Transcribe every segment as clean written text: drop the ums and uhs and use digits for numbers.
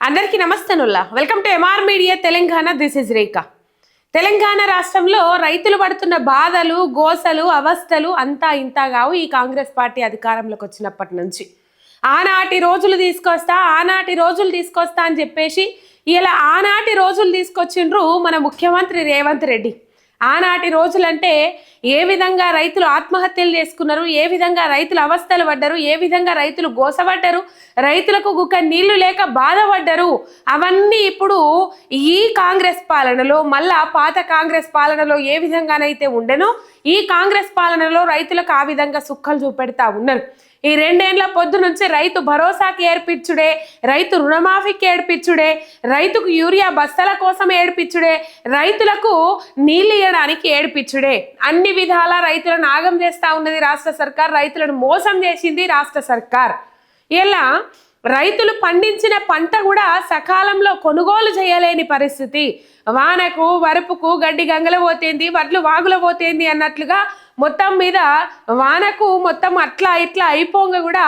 అందరికీ నమస్తేనుల్లా welcome to MR media Telangana. This is Rekha. Telangana రాష్ట్రంలో రైతులు పడుతున్న బాధలు, గోసలు, అవస్థలు అంతా ఇంతా కావు. ఈ కాంగ్రెస్ పార్టీ అధికారంలోకి వచ్చినప్పటి నుంచి ఆనాటి రోజులు తీసుకొస్తా అని చెప్పేసి ఇలా ఆనాటి రోజులు తీసుకొచ్చిండ్రు మన ముఖ్యమంత్రి రేవంత్ రెడ్డి. ఆనాటి రోజులంటే ఏ విధంగా రైతులు ఆత్మహత్యలు చేసుకున్నారు, ఏ విధంగా రైతులు అవస్థలు పడ్డారు, ఏ విధంగా రైతులు గోసపడ్డారు, రైతులకు గుక్క నీళ్లు లేక బాధపడ్డారు, అవన్నీ ఇప్పుడు ఈ కాంగ్రెస్ పాలనలో మళ్ళా పాత కాంగ్రెస్ పాలనలో ఏ విధంగానైతే ఉండెనో ఈ కాంగ్రెస్ పాలనలో రైతులకు ఆ విధంగా సుక్కలు చూపెడతా ఉన్నారు. ఈ 2 ఏళ్ల పొద్దు నుంచి రైతు భరోసాకి ఏర్పించుడే, రైతు రుణమాఫీకి ఏర్పించుడే, రైతుకు యూరియా బస్తాల కోసం ఏర్పించుడే, రైతులకు నీళ్ళు ఇవ్వడానికి ఏర్పించుడే, అన్ని విధాల రైతులను ఆగం చేస్తూ ఉన్నది రాష్ట్ర సర్కార్. రైతులను మోసం చేసింది రాష్ట్ర సర్కార్. ఇలా రైతులు పండించిన పంట కూడా సకాలంలో కొనుగోలు చేయలేని పరిస్థితి. వానకు వరపుకు గడ్డి గంగల పోతేంది, వడ్లు వాగుల పోతేంది అన్నట్లుగా మొత్తం మీద వానకు మొత్తం అట్లా ఇట్లా అయిపోంగా కూడా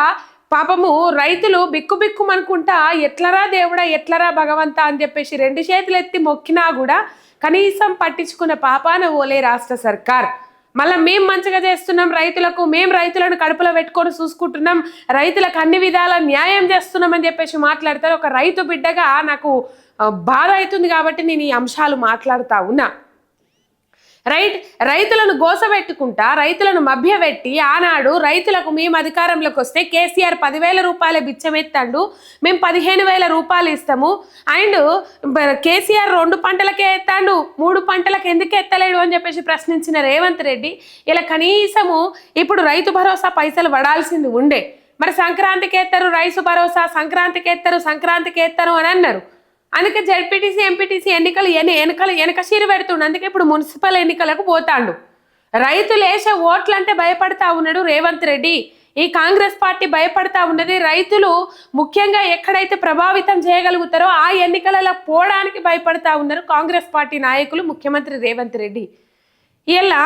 పాపము రైతులు బిక్కుబిక్కుమనుకుంటా ఎట్లరా దేవుడా, ఎట్లరా భగవంతా అని చెప్పేసి 2 చేతులు ఎత్తి మొక్కినా కూడా కనీసం పట్టించుకున్న పాపాన ఓలే రాష్ట్ర సర్కార్. మళ్ళీ మేము మంచిగా చేస్తున్నాం రైతులకు, మేము రైతులను కడుపులో పెట్టుకొని చూసుకుంటున్నాం, రైతులకు అన్ని విధాల న్యాయం చేస్తున్నాం అని చెప్పేసి మాట్లాడతారు. ఒక రైతు బిడ్డగా నాకు బాధ అవుతుంది కాబట్టి నేను ఈ అంశాలు మాట్లాడుతూ ఉన్నా. రైతులను గోసబెట్టుకుంటా, రైతులను మభ్యపెట్టి ఆనాడు రైతులకు మేము అధికారంలోకి వస్తే కేసీఆర్ 10,000 రూపాయల బిచ్చమెత్తాడు, మేము 15,000 రూపాయలు ఇస్తాము, అండ్ కేసీఆర్ 2 పంటలకే ఎత్తాడు, 3 పంటలకు ఎందుకు ఎత్తలేడు అని చెప్పేసి ప్రశ్నించిన రేవంత్ రెడ్డి ఇలా కనీసము ఇప్పుడు రైతు భరోసా పైసలు పడాల్సింది ఉండే. మరి సంక్రాంతికి ఎత్తారు రైతు భరోసా, సంక్రాంతికి ఎత్తారు అని అన్నారు. అందుకే జెడ్పీటీసీ ఎంపీటీసీ ఎన్నికలు వెనక సీరు పెడుతుండు. అందుకే ఇప్పుడు మున్సిపల్ ఎన్నికలకు పోతాడు. రైతులు వేసే ఓట్లంటే భయపడతా ఉన్నాడు రేవంత్ రెడ్డి. ఈ కాంగ్రెస్ పార్టీ భయపడతా ఉన్నది. రైతులు ముఖ్యంగా ఎక్కడైతే ప్రభావితం చేయగలుగుతారో ఆ ఎన్నికలలో పోవడానికి భయపడతా ఉన్నారు కాంగ్రెస్ పార్టీ నాయకులు, ముఖ్యమంత్రి రేవంత్ రెడ్డి. ఇలా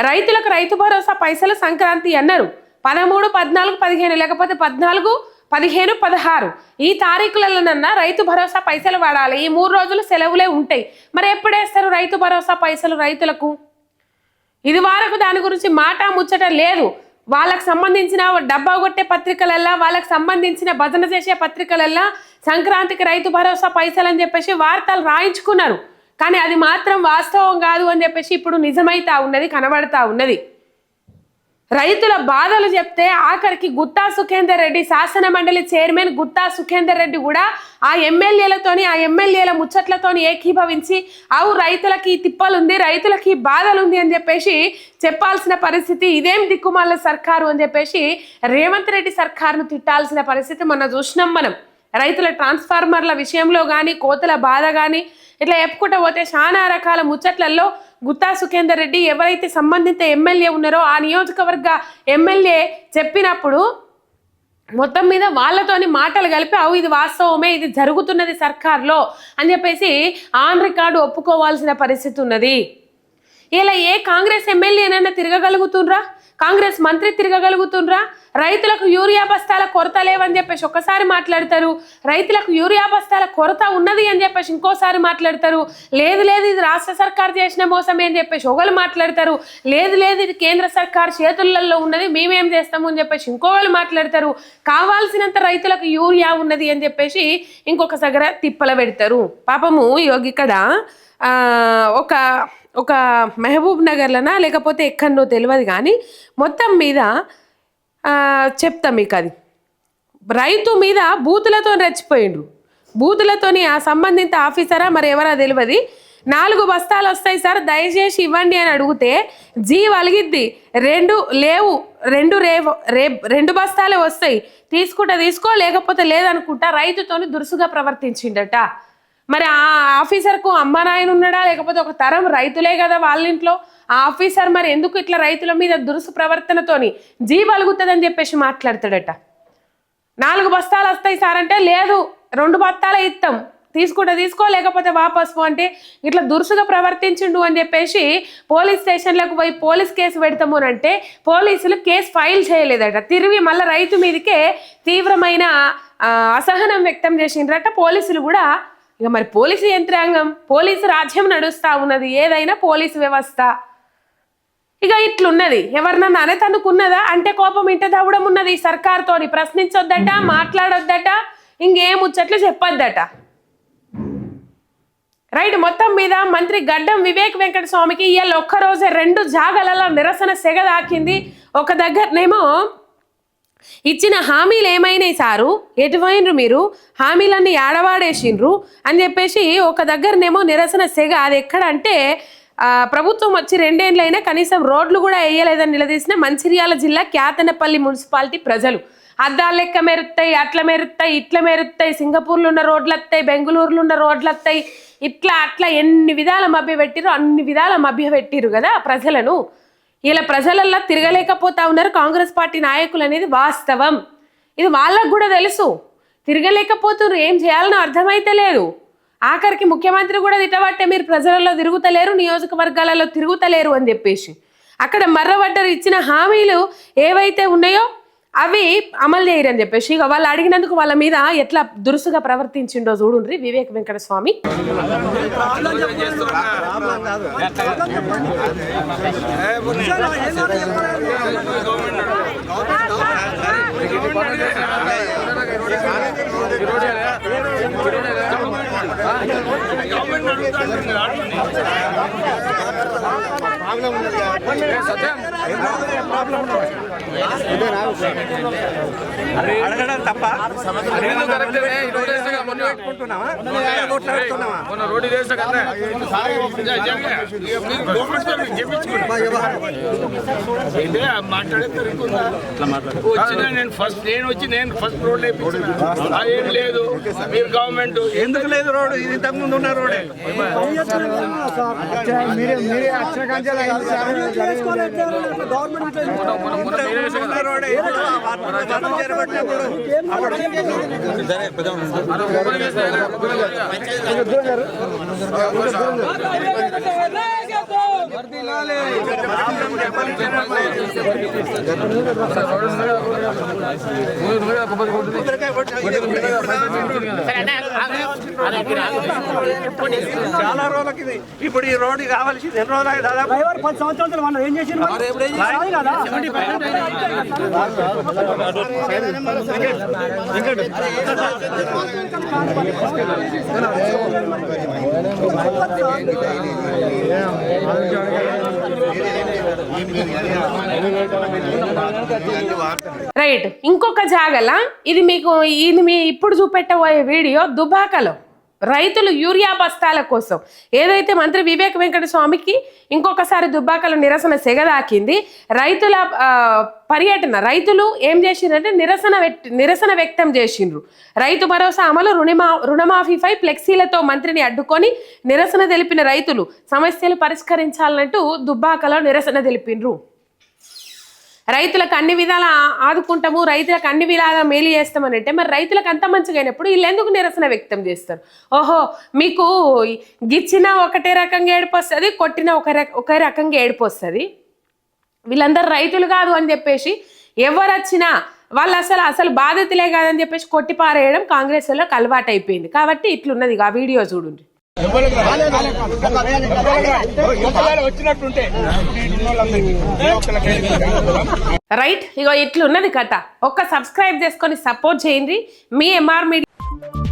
రైతులకు రైతు భరోసా పైసలు సంక్రాంతి అన్నారు. 13, 14, 15 లేకపోతే 14, 15, 16 ఈ తారీఖులలోనన్నా రైతు భరోసా పైసలు పడాలి. ఈ 3 రోజులు సెలవులే ఉంటాయి. మరి ఎప్పుడు వేస్తారు రైతు భరోసా పైసలు రైతులకు? ఇది వరకు దాని గురించి మాట ముచ్చట లేదు. వాళ్ళకు సంబంధించిన డబ్బా కొట్టే పత్రికలల్లా, వాళ్ళకు సంబంధించిన భజన చేసే పత్రికలల్లా సంక్రాంతికి రైతు భరోసా పైసలు అని చెప్పేసి వార్తలు రాయించుకున్నారు. కానీ అది మాత్రం వాస్తవం కాదు అని చెప్పేసి ఇప్పుడు నిజమైతా ఉన్నది, కనబడతా ఉన్నది. రైతుల బాధలు చెప్తే ఆఖరికి గుత్తా సుఖేందర్ రెడ్డి, శాసన మండలి చైర్మన్ గుత్తా సుఖేందర్ రెడ్డి కూడా ఆ ఎమ్మెల్యేల ముచ్చట్లతోని ఏకీభవించి అవు రైతులకి తిప్పలుంది, రైతులకి బాధలుంది అని చెప్పేసి చెప్పాల్సిన పరిస్థితి. ఇదేం దిక్కుమాల సర్కారు అని చెప్పేసి రేవంత్ రెడ్డి సర్కారును తిట్టాల్సిన పరిస్థితి మొన్న చూసినాం మనం. రైతుల ట్రాన్స్ఫార్మర్ల విషయంలో కానీ, కోతల బాధ కానీ ఇట్లా చెప్పుకుంటూ పోతే చాలా రకాల ముచ్చట్లలో గుత్తా సుఖేందర్ రెడ్డి ఎవరైతే సంబంధిత ఎమ్మెల్యే ఉన్నారో ఆ నియోజకవర్గ ఎమ్మెల్యే చెప్పినప్పుడు మొత్తం మీద వాళ్ళతోని మాటలు కలిపి అవు ఇది వాస్తవమే, ఇది జరుగుతున్నది సర్కార్లో అని చెప్పేసి ఆన్ రికార్డు ఒప్పుకోవాల్సిన పరిస్థితి ఉన్నది. ఇలా ఏ కాంగ్రెస్ ఎమ్మెల్యేనైనా తిరగగలుగుతుండ్రా, కాంగ్రెస్ మంత్రి తిరగగలుగుతుండ్రా? రైతులకు యూరియా బస్తాల కొరత లేవని చెప్పేసి ఒకసారి మాట్లాడతారు, రైతులకు యూరియా బస్తాల కొరత ఉన్నది అని చెప్పేసి ఇంకోసారి మాట్లాడతారు. లేదు ఇది రాష్ట్ర సర్కార్ చేసిన మోసమే అని చెప్పేసి ఒకళ్ళు మాట్లాడతారు. లేదు ఇది కేంద్ర సర్కార్ చేతులలో ఉన్నది, మేమేం చేస్తాము అని చెప్పేసి ఇంకోళ్ళు మాట్లాడతారు. కావాల్సినంత రైతులకు యూరియా ఉన్నది అని చెప్పేసి ఇంకొక దగ్గర తిప్పల పెడతారు. పాపము ఇక్కడ ఒక మహబూబ్ నగర్లనా లేకపోతే ఎక్కడనో తెలియదు కానీ మొత్తం మీద చెప్తా మీకు. అది రైతు మీద బూతులతో రెచ్చిపోయిండ్రు. బూతులతోని ఆ సంబంధిత ఆఫీసరా మరి ఎవరా తెలియదు. 4 బస్తాలు వస్తాయి సార్ దయచేసి ఇవ్వండి అని అడిగితే జీ వలిగిద్ది, 2 లేవు, 2 బస్తాలే వస్తాయి, తీసుకో లేకపోతే లేదనుకుంటా రైతుతోని దురుసుగా ప్రవర్తించిండట. మరి ఆ ఆఫీసర్కు అమ్మ నాయన ఉన్నాడా లేకపోతే ఒక తరం రైతులే కదా వాళ్ళ ఇంట్లో? ఆ ఆఫీసర్ మరి ఎందుకు ఇట్లా రైతుల మీద దురుసు ప్రవర్తనతోని జీవలుగుతుందని చెప్పేసి మాట్లాడతాడట. 4 బస్తాలు వస్తాయి సార్ అంటే లేదు 2 బస్తాలే ఇస్తాం, తీసుకో లేకపోతే వాపసు అంటే ఇట్లా దురుసుగా ప్రవర్తించిండు అని చెప్పేసి పోలీస్ స్టేషన్లకు పోయి పోలీస్ కేసు పెడతాము అని అంటే పోలీసులు కేసు ఫైల్ చేయలేదట. తిరిగి మళ్ళీ రైతు మీదకే తీవ్రమైన అసహనం వ్యక్తం చేసిండ్రట పోలీసులు కూడా. ఇక మరి పోలీసు యంత్రాంగం, పోలీసు రాజ్యం నడుస్తూ ఉన్నది, ఏదైనా పోలీసు వ్యవస్థ. ఇక ఇట్లున్నది. ఎవరినన్నా అనేతనుకున్నదా అంటే కోపం ఇంట దవ్వడం ఉన్నది సర్కార్తోని. ప్రశ్నించొద్దట, మాట్లాడొద్దట, ఇంకేం ముచ్చట్లు చెప్పొద్దట. రైట్. మొత్తం మీద మంత్రి గడ్డం వివేక్ వెంకటస్వామికి ఇవాళ ఒక్కరోజే 2 జాగాలలో నిరసన సెగ దాకింది. ఒక దగ్గరనేమో ఇచ్చిన హామీలు ఏమైనాయి సారు, ఎటువైనరు మీరు, హామీలన్నీ ఆడవాడేసిండ్రు అని చెప్పేసి ఒక దగ్గరనేమో నిరసన సెగ. అది ఎక్కడంటే ప్రభుత్వం వచ్చి 2 ఏళ్ళైనా కనీసం రోడ్లు కూడా వేయలేదని నిలదీసిన మంచిర్యాల జిల్లా క్యాతనపల్లి మున్సిపాలిటీ ప్రజలు. అద్దాలు లెక్క మెరుస్తాయి, అట్లా మెరుస్తాయి, ఇట్లా మెరుస్తాయి, సింగపూర్లో ఉన్న రోడ్లు వస్తాయి, బెంగళూరులో ఉన్న రోడ్లు వస్తాయి, ఇట్లా అట్లా ఎన్ని విధాల మభ్యపెట్టిరు, అన్ని విధాల మభ్యపెట్టిరు కదా ప్రజలను. ఇలా ప్రజలల్లో తిరగలేకపోతా ఉన్నారు కాంగ్రెస్ పార్టీ నాయకులు అనేది వాస్తవం. ఇది వాళ్ళకు కూడా తెలుసు. తిరగలేకపోతున్నారు, ఏం చేయాలనో అర్థమైతే లేదు. ఆఖరికి ముఖ్యమంత్రి కూడా తిట్టబట్టే మీరు ప్రజలలో తిరుగుతలేరు, నియోజకవర్గాలలో తిరుగుతలేరు అని చెప్పేసి అక్కడ మర్రబడ్డరు. ఇచ్చిన హామీలు ఏవైతే ఉన్నాయో అవి అమలు చేయరని చెప్పేసి ఇక వాళ్ళు అడిగినందుకు వాళ్ళ మీద ఎట్లా దురుసుగా ప్రవర్తించిండో చూడుండ్రి వివేక్ వెంకటస్వామి. అడగడం తప్ప నేను ఫస్ట్ రోడ్ ఏం లేదు. మీరు గవర్నమెంట్ ఎందుకు లేదు రోడ్? ఇది ఇంతకు ముందు ఉన్న రోడే. చాలా రోజులకి ఇప్పుడు ఈ రోడ్డు కావాల్సింది ఎన్ని రోజులు? దాదాపు 10 సంవత్సరాలు మనం ఏం చేసి రైట్. ఇంకొక జాగల ఇది మీకు మీ ఇప్పుడు చూపెట్టబోయే వీడియో దుబాకలో రైతులు యూరియా బస్తాల కోసం ఏదైతే మంత్రి వివేక్ వెంకటస్వామికి ఇంకొకసారి దుబ్బాకలో నిరసన సెగదాకింది. రైతుల పర్యటన, రైతులు ఏం చేసిండ్రంటే నిరసన వ్యక్తం చేసిండ్రు. రైతు భరోసా అమలు, రుణమాఫీపై ఫ్లెక్సీలతో మంత్రిని అడ్డుకొని నిరసన తెలిపిన రైతులు సమస్యలు పరిష్కరించాలంటూ దుబ్బాకలో నిరసన తెలిపిండ్రు. రైతులకు అన్ని విధాల ఆదుకుంటాము, రైతులకు అన్ని విధాలా మేలు చేస్తామని అంటే మరి రైతులకు అంత మంచిగా అయినప్పుడు వీళ్ళు ఎందుకు నిరసన వ్యక్తం చేస్తారు? ఓహో, మీకు గిచ్చిన ఒకటే రకంగా ఏడుపు వస్తుంది, కొట్టిన ఒకే రకంగా ఏడుపు వస్తుంది. వీళ్ళందరూ రైతులు కాదు అని చెప్పేసి ఎవరు వచ్చినా వాళ్ళు అసలు బాధితులే కాదని చెప్పేసి కొట్టిపారేయడం కాంగ్రెస్ వాళ్ళకి అలవాటు అయిపోయింది. కాబట్టి ఇట్లున్నది. ఆ వీడియో చూడండి. రైట్. ఇగో ఇట్లున్నది కథ. ఒక్క సబ్స్క్రైబ్ చేసుకొని సపోర్ట్ చేయండి మీ ఎంఆర్ మీడియా.